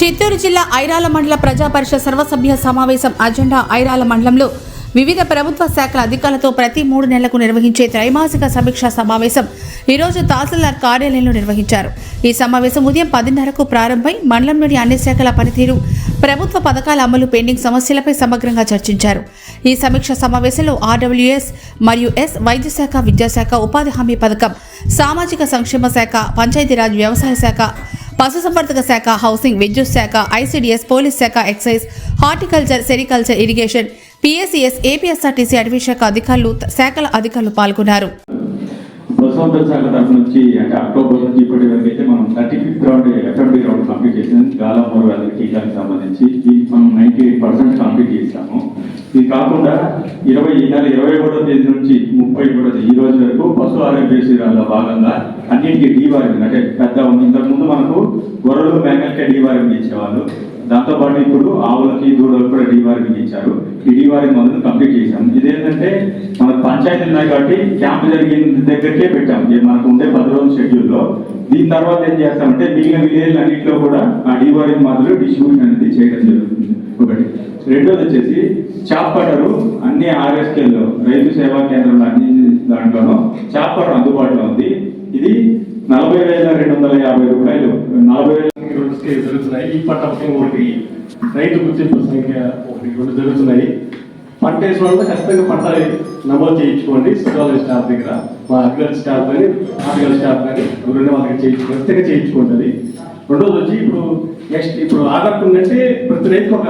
చిత్తూరు జిల్లా ఐరాల మండల ప్రజా పరిషత్ సర్వసభ్య సమావేశం అజెండా ఐరాల మండలంలో వివిధ ప్రభుత్వ శాఖల అధికారులతో ప్రతి 3 నెలలకు నిర్వహించే త్రైమాసిక సమీక్షా సమావేశం ఈరోజు తహసీల్దార్ కార్యాలయంలో నిర్వహించారు. ఈ సమావేశం ఉదయం 10:30కు ప్రారంభమై మండలంలోని అన్ని శాఖల పనితీరు, ప్రభుత్వ పథకాల అమలు, పెండింగ్ సమస్యలపై సమగ్రంగా చర్చించారు. ఈ సమీక్ష సమావేశంలో ఆర్డబ్ల్యూఎస్ మరియు ఎస్, వైద్య శాఖ, విద్యాశాఖ, ఉపాధి హామీ పథకం, సామాజిక సంక్షేమ శాఖ, పంచాయతీరాజ్, వ్యవసాయ శాఖ, పశుసంవర్ధక శాఖ, హౌసింగ్, విద్యుత్ శాఖ, ఐసీడీఎస్, పోలీస్ శాఖ, excise, horticulture, sericulture, irrigation, PSCS, APSRTC అటవీ శాఖ అధికారులు, శాఖల అధికారులు పాల్గొన్నారు. పశుసంవర్ధక శాఖ తరఫు నుంచి అంటే అక్టోబర్ నుంచి ఇప్పటి వరకు అయితే మనం 35th round FMD round complete చేసాం. గాలమూరు వ్యాధి టీకాలకు సంబంధించి మనం 98% కంప్లీట్ చేస్తాము. ఇది కాకుండా 21వ తేదీ నుంచి 30 కూడా ఈ రోజు వరకు పశు ఆరోగ్య శిబిరాల్లో భాగంగా అన్నింటికి డీవార్మింగ్ అంటే పెద్ద ఇంతకుముందు మనకు గొర్రెలు, మేకలకే డీవార్మింగ్ ఇచ్చేవాళ్ళు. దాంతోపాటు ఇప్పుడు ఆవులకి, దూడలకు కూడా డీవార్మింగ్ ఇచ్చారు. ఈ డీవార్మింగ్ మొదలు కంప్లీట్ చేశాం. ఇదేంటంటే మనకు పంచాయతీలు ఉన్నాయి కాబట్టి క్యాంప్ జరిగిన దగ్గరికే పెట్టాం మనకు ఉండే 10 రోజుల షెడ్యూల్లో. దీని తర్వాత ఏం చేస్తామంటే మిగిలిన విలేజ్లు అన్నింటిలో కూడా ఆ డీవార్మింగ్ మందులు డిస్ట్రిబ్యూషన్ అనేది చేయడం జరుగుతుంది. ఒకటి. రెండోది వచ్చేసి చాప్ కట్టరు అన్ని ఆర్ఎస్కేల్లో, రైతు సేవా కేంద్రంలో అన్ని దాంట్లోనూ చాప్ కట్టర్ అందుబాటులో ఉంది. ఇది 40,250 రూపాయలు. 40,000 జరుగుతున్నాయి. ఈ పంట ఒకటి, రైతు గుర్తింపు సంఖ్య 1 జరుగుతున్నాయి. పంట వేసిన వల్ల ఖచ్చితంగా పంట నమోదు చేయించుకోండి. సచివాలయ స్టాఫ్ దగ్గర, మా అగ్రికల్చర్ స్టాఫ్ కానీ, హార్టికల్చర్ స్టాఫ్ కానీ ఎవరైనా వాళ్ళకి ఖచ్చితంగా చేయించుకుంటుంది. రెండోది వచ్చి ఇప్పుడు ఆధార్ ఉందంటే ప్రతి రైతుకు ఒక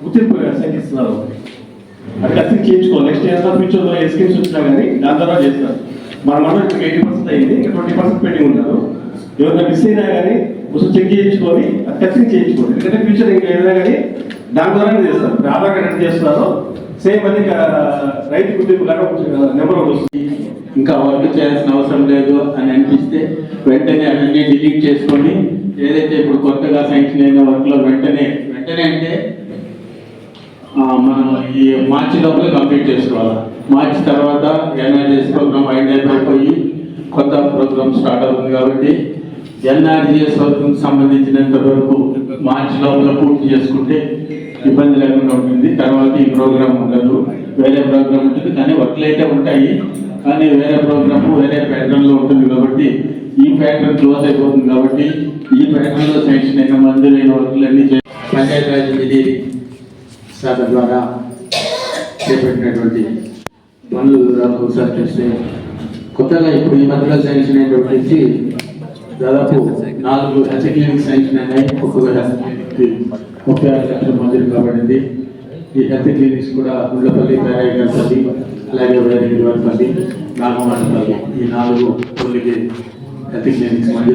గుర్తింపు సంఖ్య ఇస్తున్నారు. అది ఖచ్చితంగా చేయించుకోవాలి. నెక్స్ట్ ఏదైనా ఫ్యూచర్లో ఏ స్కీమ్స్ వచ్చినా కానీ దాని ద్వారా చేస్తారు. మన మండలం 80% అయింది, ఇంకా 20% పెండింగ్ ఉన్నారు. ఎవరైనా మిస్ అయినా కానీ కొంచెం చెక్ చేయించుకొని అది ఖచ్చితంగా చేయించుకోండి. ఎందుకంటే ఫ్యూచర్ ఇంకా ఏదైనా కానీ దాని ద్వారానే చేస్తారు. ఆధార్ కార్డు ఎంత చేస్తున్నారో సేమ్ అది రైతు గుర్తింపు లాగా నెంబర్ ఒకటి వస్తుంది. ఇంకా వర్క్ చేయాల్సిన అవసరం లేదు అని అనిపిస్తే వెంటనే అవన్నీ డిలీట్ చేసుకొని ఏదైతే ఇప్పుడు కొత్తగా శాంక్షన్ అయిన వర్క్లో వెంటనే అంటే మనం ఈ మార్చి లోపల కంప్లీట్ చేసుకోవాలి. మార్చి తర్వాత ఎన్ఆర్జీఎస్ ప్రోగ్రామ్ అయిపోయి కొత్త ప్రోగ్రామ్ స్టార్ట్ అవుతుంది కాబట్టి ఎన్ఆర్జీఎస్ వర్క్కి సంబంధించినంత వరకు మార్చి లోపల పూర్తి చేసుకుంటే ఇబ్బంది లేకుండా ఉంటుంది. తర్వాత ఈ ప్రోగ్రామ్ ఉండదు, వేరే ప్రోగ్రామ్ ఉంటుంది. కానీ వర్క్లు అయితే ఉంటాయి, కానీ వేరే ప్రోగ్రామ్ వేరే ప్యాటర్న్లో ఉంటుంది కాబట్టి ఈ ప్యాటర్న్ క్లోజ్ అయిపోతుంది. కాబట్టి ఈ ప్యాటర్న్లో శాంక్షన్ అయిన మంజూరైన వర్క్లన్నీ పంచాయతీరాజ్ ఇంజనీరింగ్ శాఖ ద్వారా చేపట్టినటువంటి పనులు ఒకసారి చూస్తే కొత్తగా ఇప్పుడు ఈ మధ్యలో శాంక్షన్ అయినటువంటి దాదాపు 4 హెల్త్ క్లినిక్ శాంక్షన్ అయినాయి. ఒక్కొక్క హెల్త్ క్లినిక్కి 36 లక్షలు మంజూరు కాబడింది. ఈ హెల్త్ క్లినిక్స్ కూడా ఉళ్ళపల్లి, పేరాయిపల్లి, అలాగే వేరేపల్లి, నాగమాటపల్లి, ఈ 4 హెల్త్ క్లినిక్స్ మంజూరు.